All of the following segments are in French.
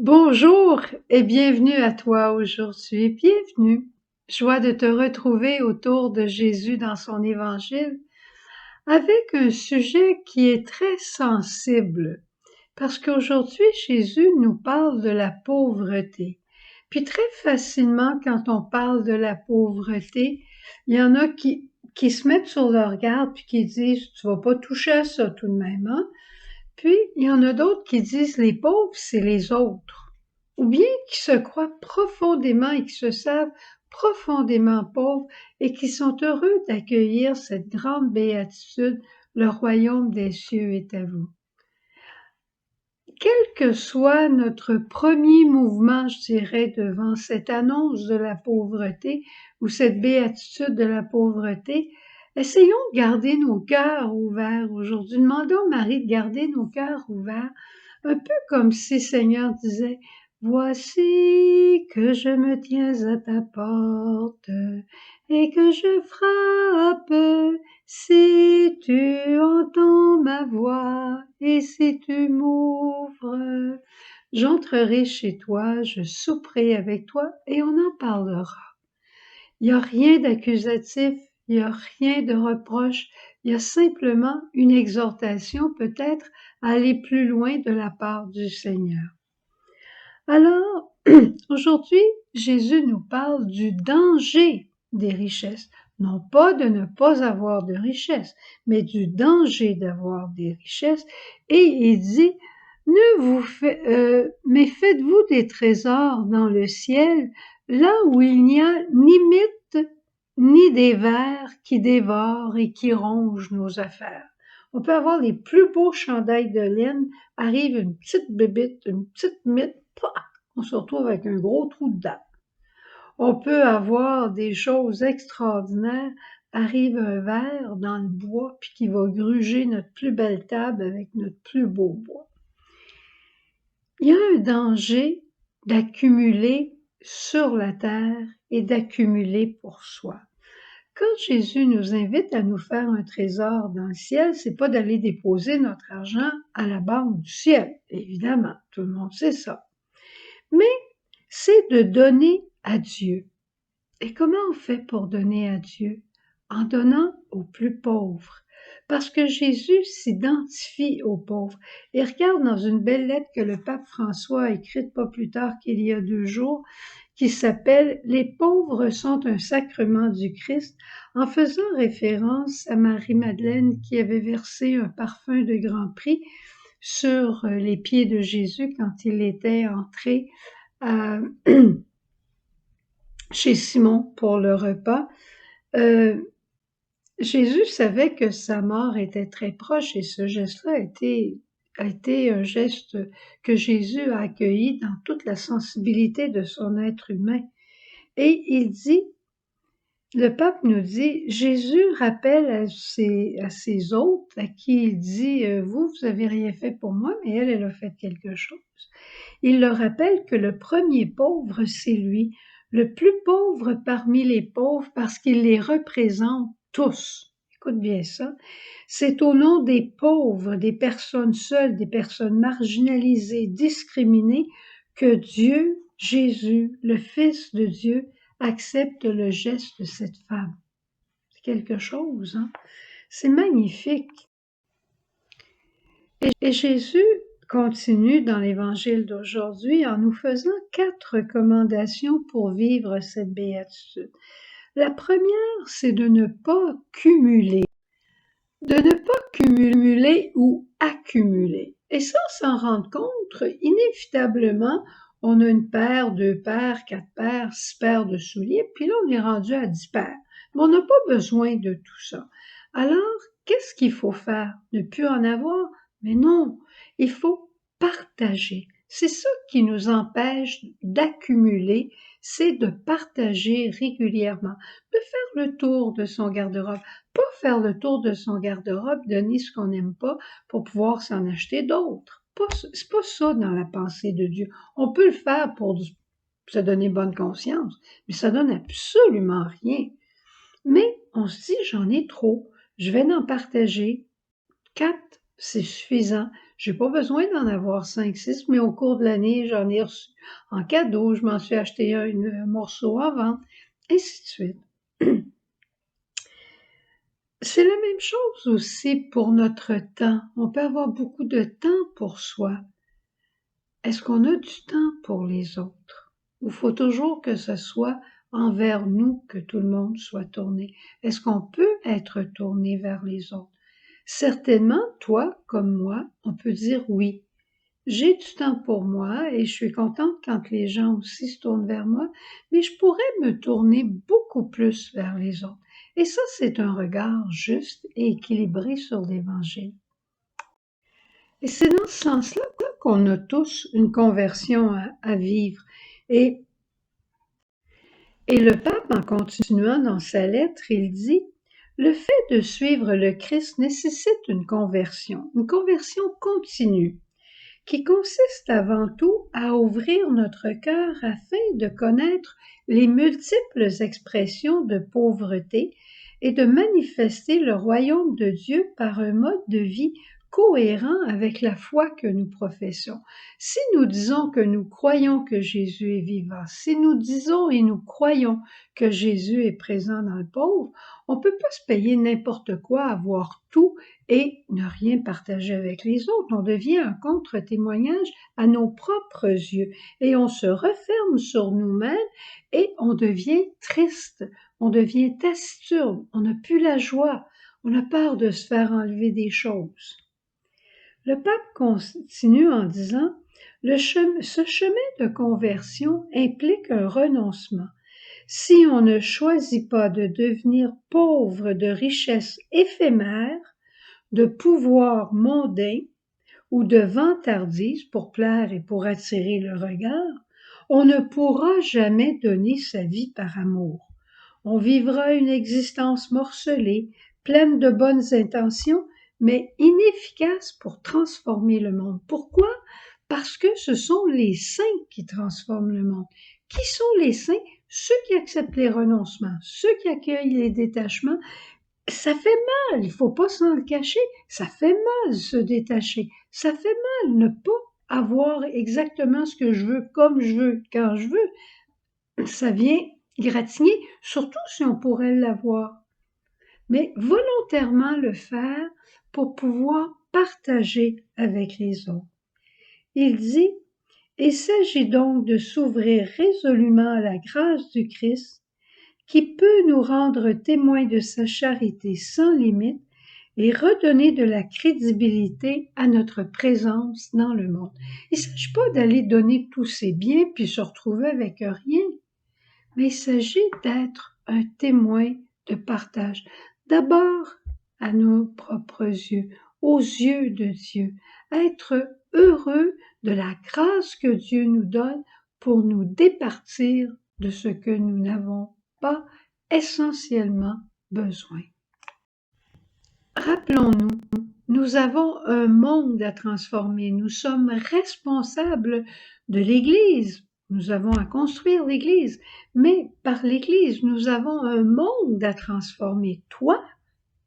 Bonjour et bienvenue à toi aujourd'hui. Bienvenue. Joie de te retrouver autour de Jésus dans son évangile avec un sujet qui est très sensible parce qu'aujourd'hui Jésus nous parle de la pauvreté. Puis très facilement quand on parle de la pauvreté, il y en a qui se mettent sur leur garde puis qui disent tu vas pas toucher à ça tout de même, hein? Puis, il y en a d'autres qui disent les pauvres, c'est les autres. Ou bien qui se croient profondément et qui se savent profondément pauvres et qui sont heureux d'accueillir cette grande béatitude, le royaume des cieux est à vous. Quel que soit notre premier mouvement, je dirais, devant cette annonce de la pauvreté ou cette béatitude de la pauvreté, essayons de garder nos cœurs ouverts aujourd'hui. Demandons à Marie de garder nos cœurs ouverts, un peu comme si Seigneur disait, voici que je me tiens à ta porte et que je frappe. Si tu entends ma voix et si tu m'ouvres, j'entrerai chez toi, je souperai avec toi et on en parlera. Il n'y a rien d'accusatif, il n'y a rien de reproche, il y a simplement une exhortation peut-être à aller plus loin de la part du Seigneur. Alors, aujourd'hui, Jésus nous parle du danger des richesses. Non pas de ne pas avoir de richesses, mais du danger d'avoir des richesses. Et il dit, mais faites-vous des trésors dans le ciel, là où il n'y a ni mythe, ni des vers qui dévorent et qui rongent nos affaires. On peut avoir les plus beaux chandails de laine, arrive une petite bébite, une petite mythe, on se retrouve avec un gros trou dedans. On peut avoir des choses extraordinaires, arrive un ver dans le bois puis qui va gruger notre plus belle table avec notre plus beau bois. Il y a un danger d'accumuler sur la terre et d'accumuler pour soi. Quand Jésus nous invite à nous faire un trésor dans le ciel, c'est pas d'aller déposer notre argent à la banque du ciel, évidemment, tout le monde sait ça. Mais c'est de donner à Dieu. Et comment on fait pour donner à Dieu? En donnant aux plus pauvres. Parce que Jésus s'identifie aux pauvres. Et regarde dans une belle lettre que le pape François a écrite pas plus tard qu'il y a 2 jours, qui s'appelle « Les pauvres sont un sacrement du Christ », en faisant référence à Marie-Madeleine qui avait versé un parfum de grand prix sur les pieds de Jésus quand il était entré chez Simon pour le repas. Jésus savait que sa mort était très proche et ce geste-là a été un geste que Jésus a accueilli dans toute la sensibilité de son être humain. Et il dit, le pape nous dit, Jésus rappelle à ses hôtes, à qui il dit, vous avez rien fait pour moi, mais elle a fait quelque chose. Il leur rappelle que le premier pauvre, c'est lui, le plus pauvre parmi les pauvres parce qu'il les représente tous. Écoute bien ça. C'est au nom des pauvres, des personnes seules, des personnes marginalisées, discriminées, que Dieu, Jésus, le Fils de Dieu, accepte le geste de cette femme. C'est quelque chose, hein? C'est magnifique. Et Jésus continue dans l'évangile d'aujourd'hui en nous faisant 4 recommandations pour vivre cette béatitude. La première, c'est de ne pas cumuler. De ne pas cumuler ou accumuler. Et ça, s'en rendre compte, inévitablement, on a une paire, 2 paires, 4 paires, 6 paires de souliers, puis là, on est rendu à 10 paires. Mais on n'a pas besoin de tout ça. Alors, qu'est-ce qu'il faut faire? Ne plus en avoir? Mais non, il faut partager. C'est ça qui nous empêche d'accumuler, c'est de partager régulièrement, de faire le tour de son garde-robe. Pas faire le tour de son garde-robe, donner ce qu'on n'aime pas pour pouvoir s'en acheter d'autres. C'est pas ça dans la pensée de Dieu. On peut le faire pour se donner bonne conscience, mais ça donne absolument rien. Mais on se dit, j'en ai trop, je vais en partager 4 c'est suffisant. J'ai pas besoin d'en avoir 5, 6, mais au cours de l'année, j'en ai reçu en cadeau, je m'en suis acheté un morceau à vendre, ainsi de suite. C'est la même chose aussi pour notre temps. On peut avoir beaucoup de temps pour soi. Est-ce qu'on a du temps pour les autres? Ou faut toujours que ce soit envers nous que tout le monde soit tourné? Est-ce qu'on peut être tourné vers les autres? Certainement, toi comme moi, on peut dire oui. J'ai du temps pour moi et je suis contente quand les gens aussi se tournent vers moi, mais je pourrais me tourner beaucoup plus vers les autres. Et ça, c'est un regard juste et équilibré sur l'Évangile. Et c'est dans ce sens-là qu'on a tous une conversion à vivre. Et, et le pape, en continuant dans sa lettre, il dit, le fait de suivre le Christ nécessite une conversion continue, qui consiste avant tout à ouvrir notre cœur afin de connaître les multiples expressions de pauvreté et de manifester le royaume de Dieu par un mode de vie cohérent avec la foi que nous professons. Si nous disons que nous croyons que Jésus est vivant, si nous disons et nous croyons que Jésus est présent dans le pauvre, on ne peut pas se payer n'importe quoi, avoir tout et ne rien partager avec les autres. On devient un contre-témoignage à nos propres yeux et on se referme sur nous-mêmes et on devient triste, on devient taciturne, on n'a plus la joie, on a peur de se faire enlever des choses. Le pape continue en disant « Ce chemin de conversion implique un renoncement. Si on ne choisit pas de devenir pauvre de richesses éphémères, de pouvoir mondain ou de vantardise pour plaire et pour attirer le regard, on ne pourra jamais donner sa vie par amour. On vivra une existence morcelée, pleine de bonnes intentions, mais inefficace pour transformer le monde. Pourquoi? Parce que ce sont les saints qui transforment le monde. Qui sont les saints? Ceux qui acceptent les renoncements, ceux qui accueillent les détachements. Ça fait mal, il faut pas s'en le cacher, ça fait mal se détacher, ça fait mal ne pas avoir exactement ce que je veux, comme je veux, quand je veux. Ça vient gratigner, surtout si on pourrait l'avoir. Mais volontairement le faire pour pouvoir partager avec les autres. Il dit, il s'agit donc de s'ouvrir résolument à la grâce du Christ, qui peut nous rendre témoins de sa charité sans limite et redonner de la crédibilité à notre présence dans le monde. Il ne s'agit pas d'aller donner tous ses biens puis se retrouver avec rien, mais il s'agit d'être un témoin de partage. D'abord à nos propres yeux, aux yeux de Dieu, être heureux de la grâce que Dieu nous donne pour nous départir de ce que nous n'avons pas essentiellement besoin. Rappelons-nous, nous avons un monde à transformer, nous sommes responsables de l'Église, nous avons à construire l'Église, mais par l'Église, nous avons un monde à transformer, toi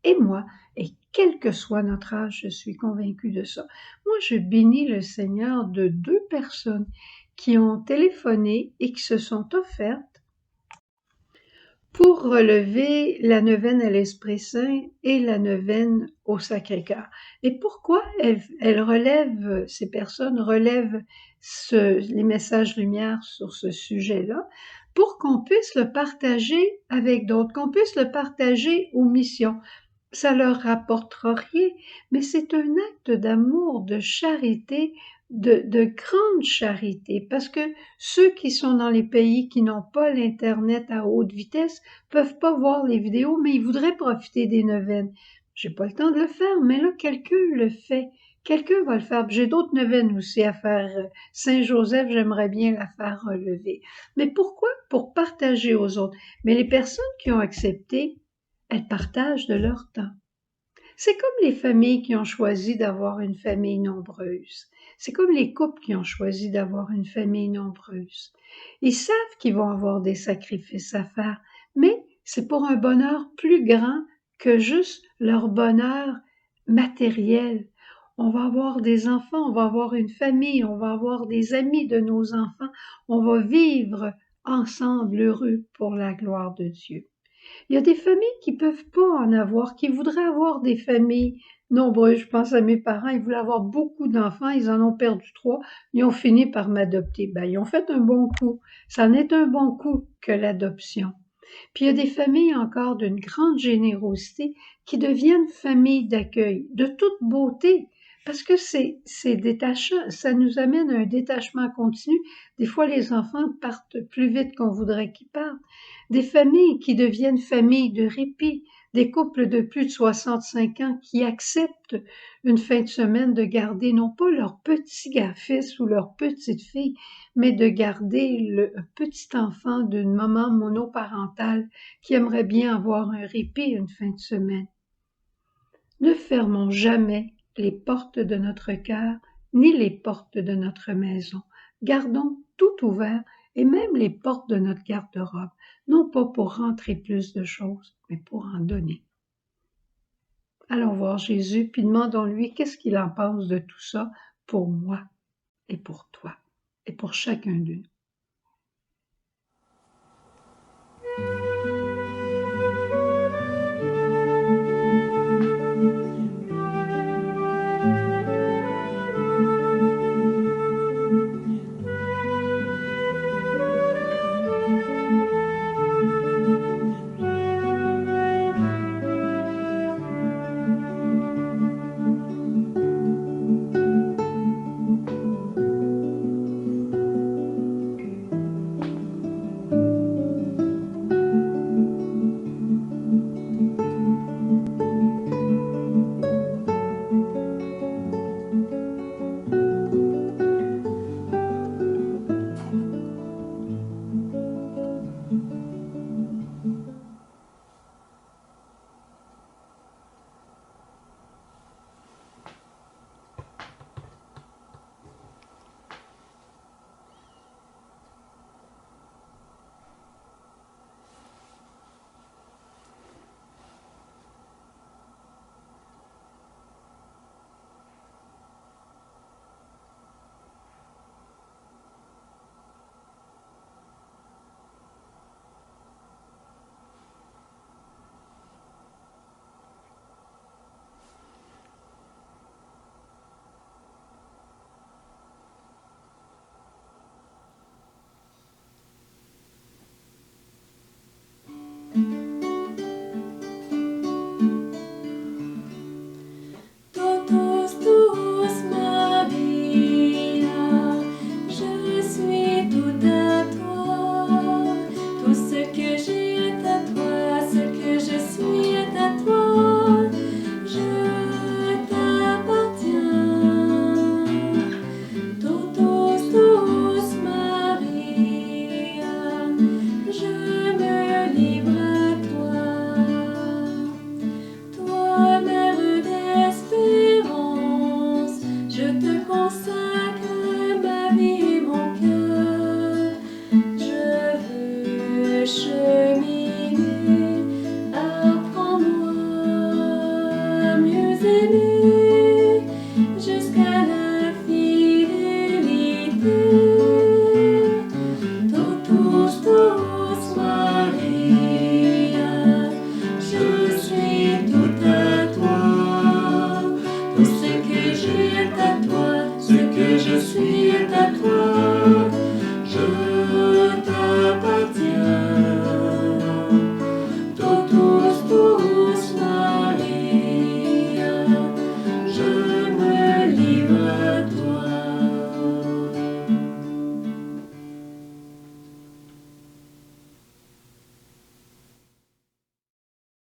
et moi, et quel que soit notre âge, je suis convaincue de ça. Moi, je bénis le Seigneur de 2 personnes qui ont téléphoné et qui se sont offertes pour relever la neuvaine à l'Esprit Saint et la neuvaine au Sacré-Cœur. Et pourquoi ces personnes relèvent les messages lumière sur ce sujet-là? Pour qu'on puisse le partager avec d'autres, qu'on puisse le partager aux missions. Ça leur rapportera rien, mais c'est un acte d'amour, de charité, de grande charité, parce que ceux qui sont dans les pays qui n'ont pas l'Internet à haute vitesse peuvent pas voir les vidéos, mais ils voudraient profiter des neuvaines. J'ai pas le temps de le faire, mais là, quelqu'un le fait. Quelqu'un va le faire. J'ai d'autres neuvaines aussi à faire. Saint-Joseph, j'aimerais bien la faire relever. Mais pourquoi? Pour partager aux autres. Mais les personnes qui ont accepté, elles partagent de leur temps. C'est comme les familles qui ont choisi d'avoir une famille nombreuse. C'est comme les couples qui ont choisi d'avoir une famille nombreuse. Ils savent qu'ils vont avoir des sacrifices à faire, mais c'est pour un bonheur plus grand que juste leur bonheur matériel. on va avoir des enfants, on va avoir une famille, on va avoir des amis de nos enfants, on va vivre ensemble heureux pour la gloire de Dieu. Il y a des familles qui peuvent pas en avoir, qui voudraient avoir des familles nombreuses. Je pense à mes parents, ils voulaient avoir beaucoup d'enfants, ils en ont perdu 3, ils ont fini par m'adopter. Ben, ils ont fait un bon coup. Ça en est un bon coup que l'adoption. Puis il y a des familles encore d'une grande générosité qui deviennent familles d'accueil, de toute beauté, parce que c'est détachant, ça nous amène à un détachement continu. Des fois, les enfants partent plus vite qu'on voudrait qu'ils partent. Des familles qui deviennent familles de répit, des couples de plus de 65 ans qui acceptent une fin de semaine de garder non pas leur petit fils ou leur petite fille, mais de garder le petit enfant d'une maman monoparentale qui aimerait bien avoir un répit une fin de semaine. Ne fermons jamais les portes de notre cœur ni les portes de notre maison. Gardons tout ouvert et même les portes de notre garde-robe, non pas pour rentrer plus de choses, mais pour en donner. Allons voir Jésus, puis demandons-lui qu'est-ce qu'il en pense de tout ça pour moi et pour toi et pour chacun d'eux. Ce que je suis